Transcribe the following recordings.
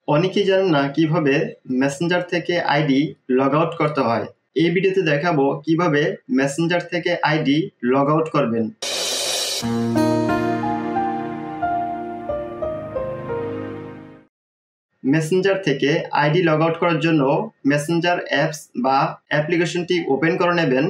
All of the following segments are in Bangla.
অনেকেই জানেন না কিভাবে মেসেঞ্জার থেকে আইডি লগ আউট করতে হয়। এই ভিডিওতে দেখাবো কিভাবে মেসেঞ্জার থেকে আইডি লগ আউট করবেন। মেসেঞ্জার থেকে আইডি লগ আউট করার জন্য মেসেঞ্জার অ্যাপস বা অ্যাপ্লিকেশনটি ওপেন করে নেবেন।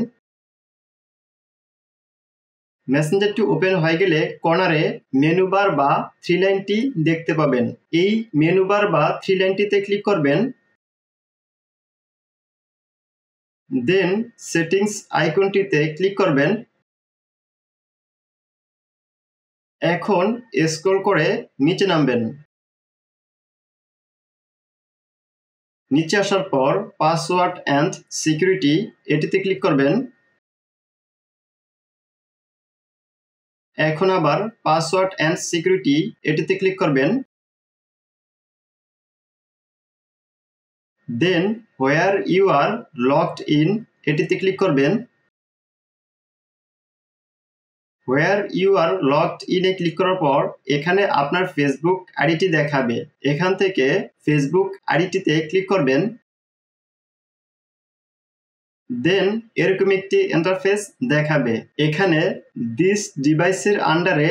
মেসেঞ্জারটি ওপেন হয়ে গেলে কর্নারে মেনু বার বা থ্রি লাইনটি দেখতে পাবেন। এই মেনু বার বা থ্রি লাইনটিতে ক্লিক করবেন। দেন সেটিংস আইকনটিতে ক্লিক করবেন। এখন স্ক্রল করে নিচে নামবেন। নিচে আসার পর পাসওয়ার্ড অ্যান্ড সিকিউরিটি এটিতে ক্লিক করবেন। এখন আবার পাসওয়ার্ড অ্যান্ড সিকিউরিটি এটিতে ক্লিক করবেন। Then where you are logged in এটিতে ক্লিক করবেন। হোয়ার ইউ আর লগড ইনে ক্লিক করার পর এখানে আপনার ফেসবুক আইডিটি দেখাবে। এখান থেকে ফেসবুক আইডিটিতে ক্লিক করবেন। দেন এরকম একটি ইন্টারফেস দেখাবে। এখানে দিস ডিভাইসের আন্ডারে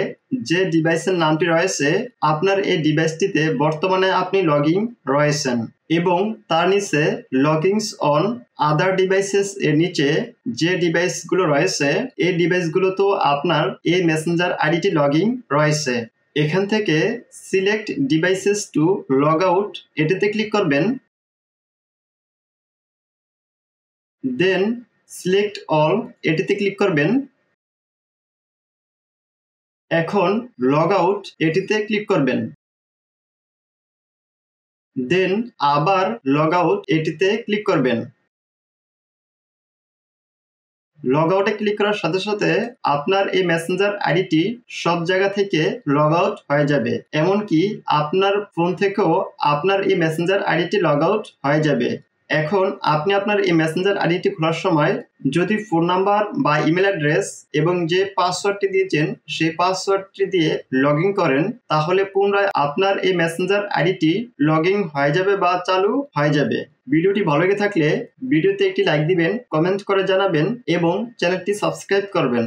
যে ডিভাইসের নামটি রয়েছে আপনার এই ডিভাইসটিতে বর্তমানে আপনি লগইন রয়েছেন এবং তার নিচে লগইনস অন আদার ডিভাইসেস এর নিচে যে ডিভাইসগুলো রয়েছে এই ডিভাইসগুলোতেও আপনার এই মেসেঞ্জার আইডিটি লগইন রয়েছে। এখান থেকে select devices to log out এটিতে ক্লিক করবেন। দেন সিলেক্ট অল এটিতে ক্লিক করবেন। এখন লগ আউট এটিতে ক্লিক করবেন। দেন আবার লগ আউট এটিতে ক্লিক করবেন। লগ আউটে ক্লিক করার সাথে সাথে আপনার এই মেসেঞ্জার আইডিটি সব জায়গা থেকে লগ আউট হয়ে যাবে। এমনকি আপনার ফোন থেকেও আপনার এই মেসেঞ্জার আইডিটি লগ আউট হয়ে যাবে। এখন আপনি আপনার এই মেসেঞ্জার আইডিটি খোলার সময় যদি ফোন নাম্বার বা ইমেল অ্যাড্রেস এবং যে পাসওয়ার্ডটি দিয়েছেন সেই পাসওয়ার্ডটি দিয়ে লগ ইন করেন তাহলে পুনরায় আপনার এই মেসেঞ্জার আইডিটি লগ ইন হয়ে যাবে বা চালু হয়ে যাবে। ভিডিওটি ভালো লেগে থাকলে ভিডিওতে একটি লাইক দিবেন, কমেন্ট করে জানাবেন এবং চ্যানেলটি সাবস্ক্রাইব করবেন।